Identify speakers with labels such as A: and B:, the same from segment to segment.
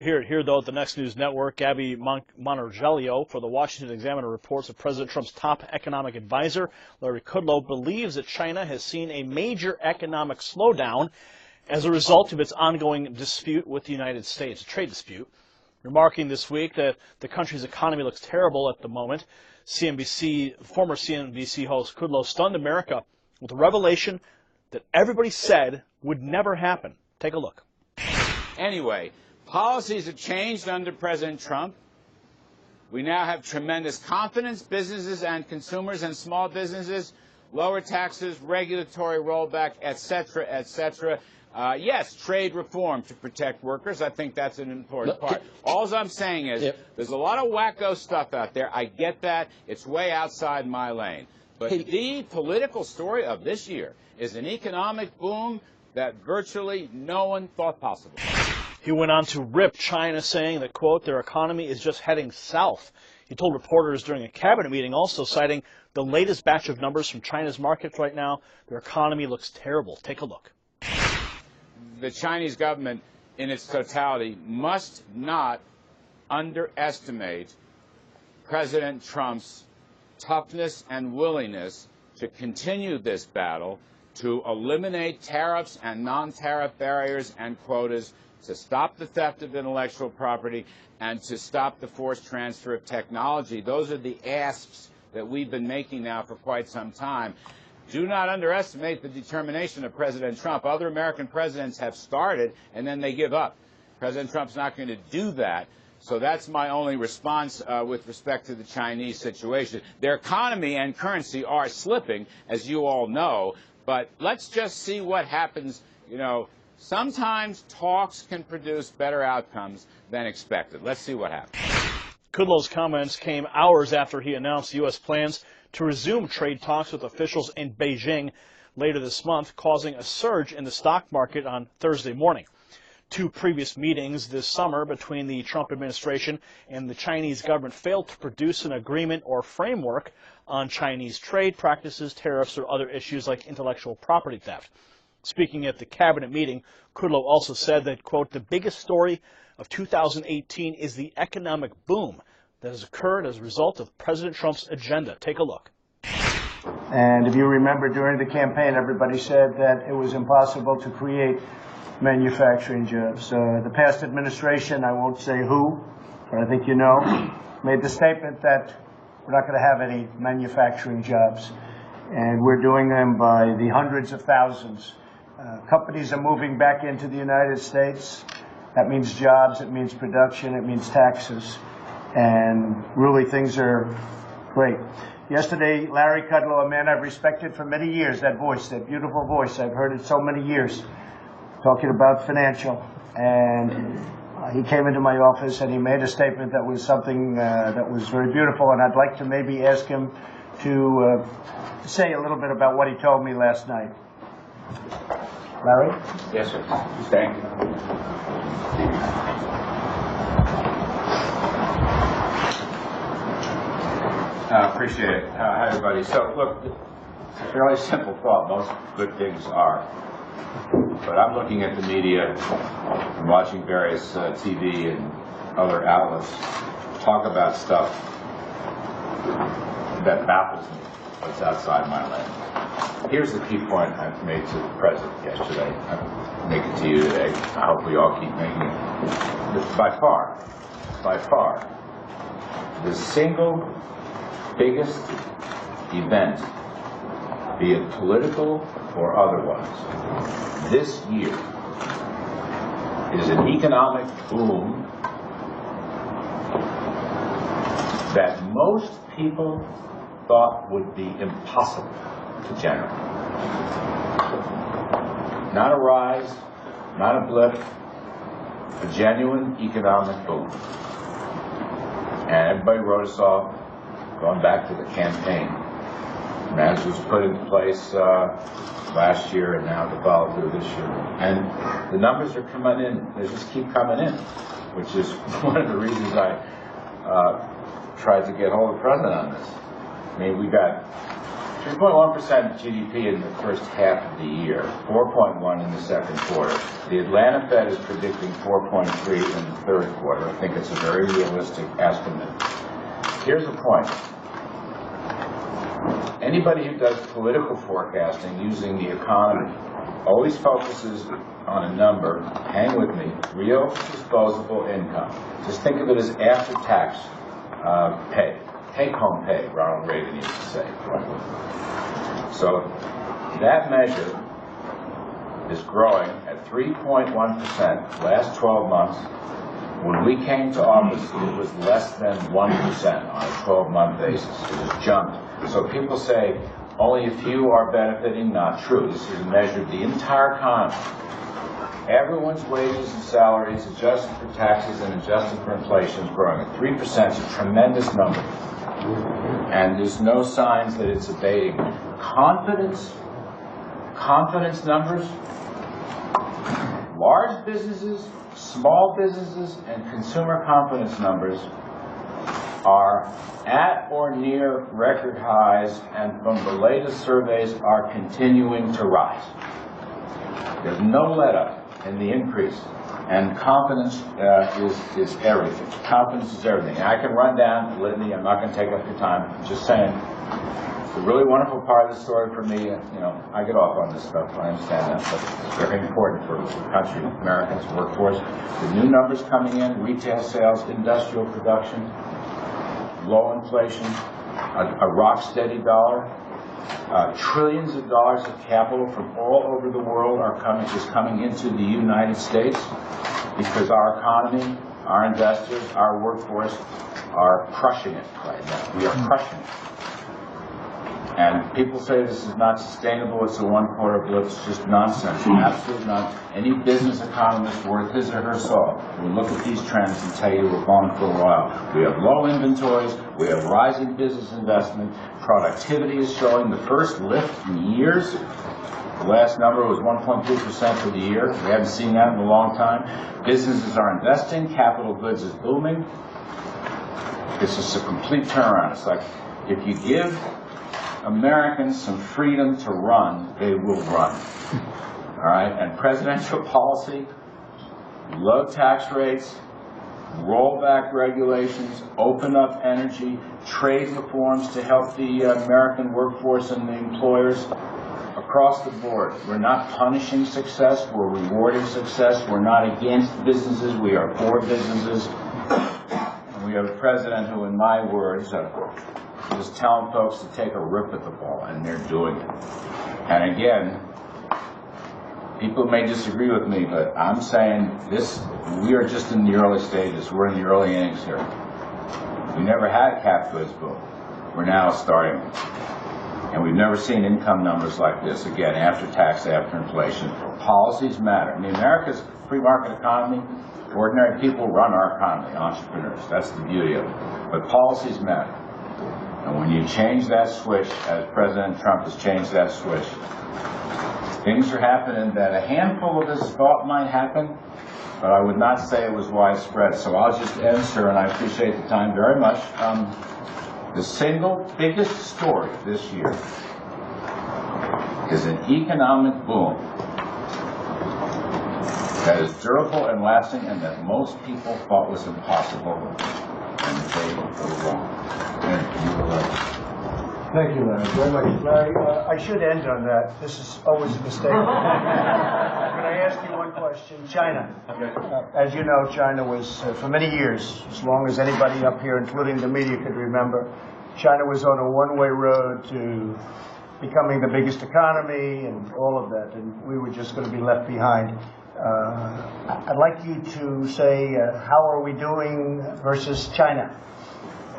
A: hear it here, though, at the Next News Network. Gabby Monargelio for the Washington Examiner reports that President Trump's top economic advisor, Larry Kudlow, believes that China has seen a major economic slowdown as a result of its ongoing dispute with the United States, a trade dispute. Remarking this week that the country's economy looks terrible at the moment, former CNBC host Kudlow stunned America with a revelation that everybody said would never happen. Take a look.
B: Anyway, policies have changed under President Trump. We now have tremendous confidence, businesses and consumers and small businesses, lower taxes, regulatory rollback, et cetera, et cetera. Yes, trade reform to protect workers. I think that's an important part. All I'm saying is there's a lot of wacko stuff out there. I get that. It's way outside my lane. But the political story of this year is an economic boom that virtually no one thought possible.
A: He went on to rip China, saying that, quote, their economy is just heading south. He told reporters during a cabinet meeting, also citing the latest batch of numbers from China's market right now. Their economy looks terrible. Take a look.
B: The Chinese government in its totality must not underestimate President Trump's toughness and willingness to continue this battle, to eliminate tariffs and non-tariff barriers and quotas, to stop the theft of intellectual property, and to stop the forced transfer of technology. Those are the asks that we've been making now for quite some time. Do not underestimate the determination of President Trump. Other American presidents have started, and then they give up. President Trump's not going to do that. So that's my only response with respect to the Chinese situation. Their economy and currency are slipping, as you all know. But let's just see what happens. You know, sometimes talks can produce better outcomes than expected. Let's see what happens.
A: Kudlow's comments came hours after he announced U.S. plans to resume trade talks with officials in Beijing later this month, causing a surge in the stock market on Thursday morning. Two previous meetings this summer between the Trump administration and the Chinese government failed to produce an agreement or framework on Chinese trade practices, tariffs, or other issues like intellectual property theft. Speaking at the cabinet meeting, Kudlow also said that, quote, the biggest story of 2018 is the economic boom that has occurred as a result of President Trump's agenda. Take a look.
C: And if you remember, during the campaign, everybody said that it was impossible to create manufacturing jobs. The past administration, I won't say who, but I think you know, made the statement that we're not going to have any manufacturing jobs. And we're doing them by the hundreds of thousands. Companies are moving back into the United States. That means jobs, it means production, it means taxes. And really things are great. Yesterday, Larry Kudlow, a man I've respected for many years, that voice, that beautiful voice, I've heard it so many years, talking about financial. And he came into my office and he made a statement that was something that was very beautiful, and I'd like to maybe ask him to say a little bit about what he told me last night. Larry?
B: Yes, sir. Thank you. Appreciate it. Hi, everybody. So, look, it's a fairly simple thought. Most good things are. But I'm looking at the media and watching various TV and other outlets talk about stuff that baffles me, what's outside my lane. Here's the key point I made to the President yesterday. I'll make it to you today. I hope we all keep making it. By far, the single biggest event, be it political or otherwise, this year is an economic boom that most people thought would be impossible to generate. Not a rise, not a blip, a genuine economic boom. And everybody wrote us off, going back to the campaign. As was put into place last year and now to follow through this year. And the numbers are coming in, they just keep coming in, which is one of the reasons I tried to get hold of the President on this. I mean, we got 3.1% GDP in the first half of the year, 4.1 in the second quarter. The Atlanta Fed is predicting 4.3 in the third quarter. I think it's a very realistic estimate. Here's the point. Anybody who does political forecasting using the economy always focuses on a number, hang with me, real disposable income. Just think of it as after-tax pay, take-home pay, Ronald Reagan used to say. So that measure is growing at 3.1% last 12 months. When we came to office, it was less than 1% on a 12-month basis. It was jumped. So people say only a few are benefiting. Not true. This is measured the entire economy. Everyone's wages and salaries, adjusted for taxes and adjusted for inflation, is growing at 3%. It's a tremendous number. And there's no signs that it's abating. Confidence numbers, large businesses, small businesses, and consumer confidence numbers are at or near record highs, and from the latest surveys are continuing to rise. There's no let-up in the increase, and confidence is everything. Confidence is everything. And I can run down the litany. I'm not going to take up your time. I'm just saying, it's a really wonderful part of the story for me. You know, I get off on this stuff. I understand that, but it's very important for the country, Americans, workforce. The new numbers coming in: retail sales, industrial production, low inflation, a rock-steady dollar. Trillions of dollars of capital from all over the world is coming into the United States because our economy, our investors, our workforce are crushing it right now. We are crushing it. And people say this is not sustainable, it's a one-quarter blip. It's just nonsense, absolute nonsense. Any business economist worth his or her salt will look at these trends and tell you we're going for a while. We have low inventories, we have rising business investment, productivity is showing the first lift in years. The last number was 1.2% for the year. We haven't seen that in a long time. Businesses are investing, capital goods is booming. It's just a complete turnaround. It's like if you give Americans some freedom to run, they will run. All right? And presidential policy, low tax rates, roll back regulations, open up energy, trade reforms to help the American workforce and the employers across the board. We're not punishing success, we're rewarding success. We're not against businesses, we are for businesses. And we have a president who, in my words, is telling folks to take a rip at the ball, and they're doing it. And again, people may disagree with me, but I'm saying this, we are just in the early stages. We're in the early innings here. We never had a cap goods boom. We're now starting. And we've never seen income numbers like this, again, after tax, after inflation. Policies matter. I mean, America's free market economy, ordinary people run our economy, entrepreneurs. That's the beauty of it. But policies matter. And when you change that switch, as President Trump has changed that switch, things are happening that a handful of us thought might happen, but I would not say it was widespread. So I'll just end, sir, and I appreciate the time very much. The single biggest story this year is an economic boom that is durable and lasting and that most people thought was impossible, and they were wrong. And you were right.
C: Thank you, Larry, very much. Larry, I should end on that. This is always a mistake. Can I ask you one question? China. As you know, China was, for many years, as long as anybody up here, including the media, could remember, China was on a one-way road to becoming the biggest economy and all of that, and we were just going to be left behind. I'd like you to say, how are we doing versus China?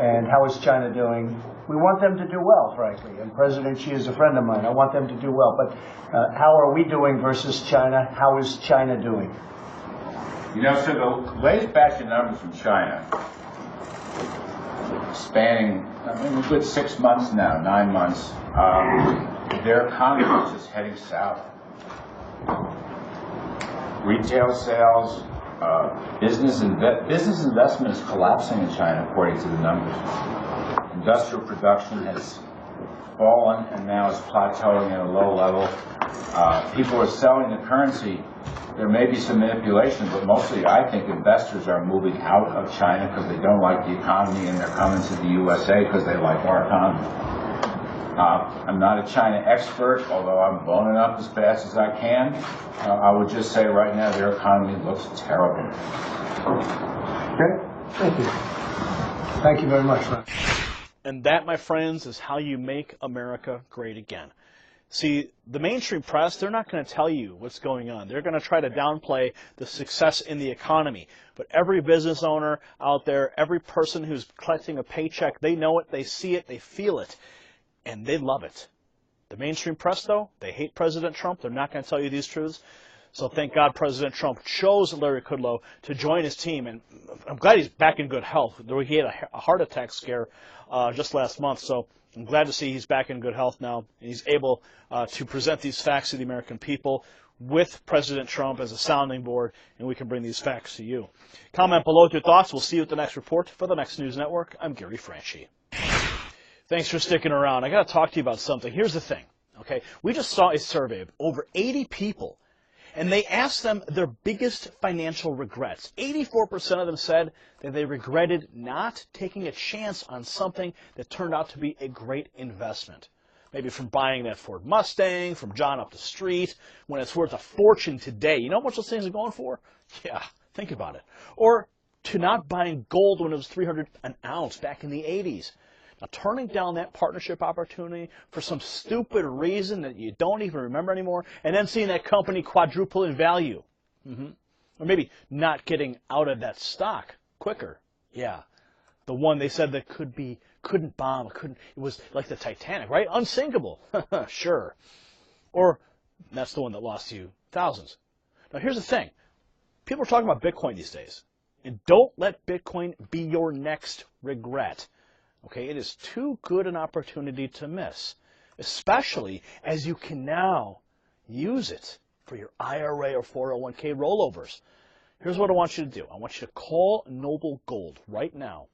C: And how is China doing? We want them to do well, frankly, and President Xi is a friend of mine. I want them to do well, but how are we doing versus China? How is China doing?
B: You know, so the latest batch of numbers from China, spanning, a good 6 months now, 9 months, their economy is just heading south. Retail sales, business investment is collapsing in China, according to the numbers. Industrial production has fallen and now is plateauing at a low level. People are selling the currency. There may be some manipulation, but mostly I think investors are moving out of China because they don't like the economy, and they're coming to the USA because they like our economy. I'm not a China expert, although I'm boning up as fast as I can. I would just say right now their economy looks terrible.
C: Okay, thank you. Thank you very much, Ron.
A: And that, my friends, is how you make America great again. See, the mainstream press, they're not going to tell you what's going on. They're going to try to downplay the success in the economy. But every business owner out there, every person who's collecting a paycheck, they know it, they see it, they feel it, and they love it. The mainstream press, though, they hate President Trump. They're not going to tell you these truths. So thank God President Trump chose Larry Kudlow to join his team. And I'm glad he's back in good health. He had a heart attack scare just last month. So I'm glad to see he's back in good health now. And he's able to present these facts to the American people with President Trump as a sounding board, and we can bring these facts to you. Comment below with your thoughts. We'll see you at the next report. For the Next News Network, I'm Gary Franchi. Thanks for sticking around. I got to talk to you about something. Here's the thing, okay? We just saw a survey of over 80 people, and they asked them their biggest financial regrets. 84% of them said that they regretted not taking a chance on something that turned out to be a great investment. Maybe from buying that Ford Mustang, from John up the street, when it's worth a fortune today. You know how much those things are going for? Yeah, think about it. Or to not buying gold when it was $300 an ounce back in the 80s. Now, turning down that partnership opportunity for some stupid reason that you don't even remember anymore, and then seeing that company quadruple in value. Or maybe not getting out of that stock quicker. Yeah. The one they said that couldn't bomb, it was like the Titanic, right? Unsinkable. Sure. Or that's the one that lost you thousands. Now, here's the thing. People are talking about Bitcoin these days. And don't let Bitcoin be your next regret. Okay, it is too good an opportunity to miss, especially as you can now use it for your IRA or 401k rollovers. Here's what I want you to do. I want you to call Noble Gold right now.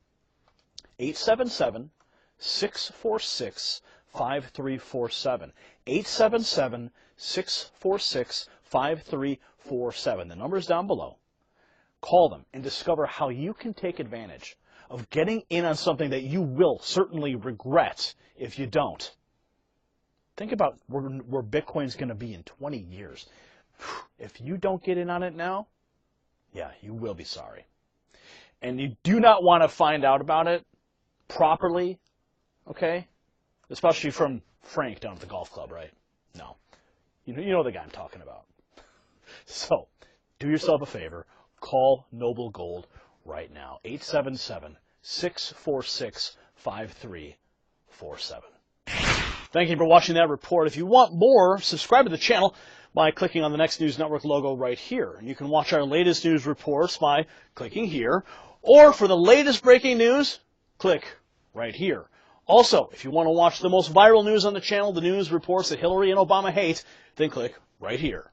A: 877-646-5347. 877-646-5347. The number's down below. Call them and discover how you can take advantage of getting in on something that you will certainly regret if you don't. Think about where Bitcoin's going to be in 20 years. If you don't get in on it now, yeah, you will be sorry. And you do not want to find out about it properly, okay? Especially from Frank down at the golf club, right? No. You know the guy I'm talking about. So, do yourself a favor. Call Noble Gold right now. 877-646-5347. Thank you for watching that report. If you want more, subscribe to the channel by clicking on the Next News Network logo right here. And you can watch our latest news reports by clicking here. Or for the latest breaking news, click right here. Also, if you want to watch the most viral news on the channel, the news reports that Hillary and Obama hate, then click right here.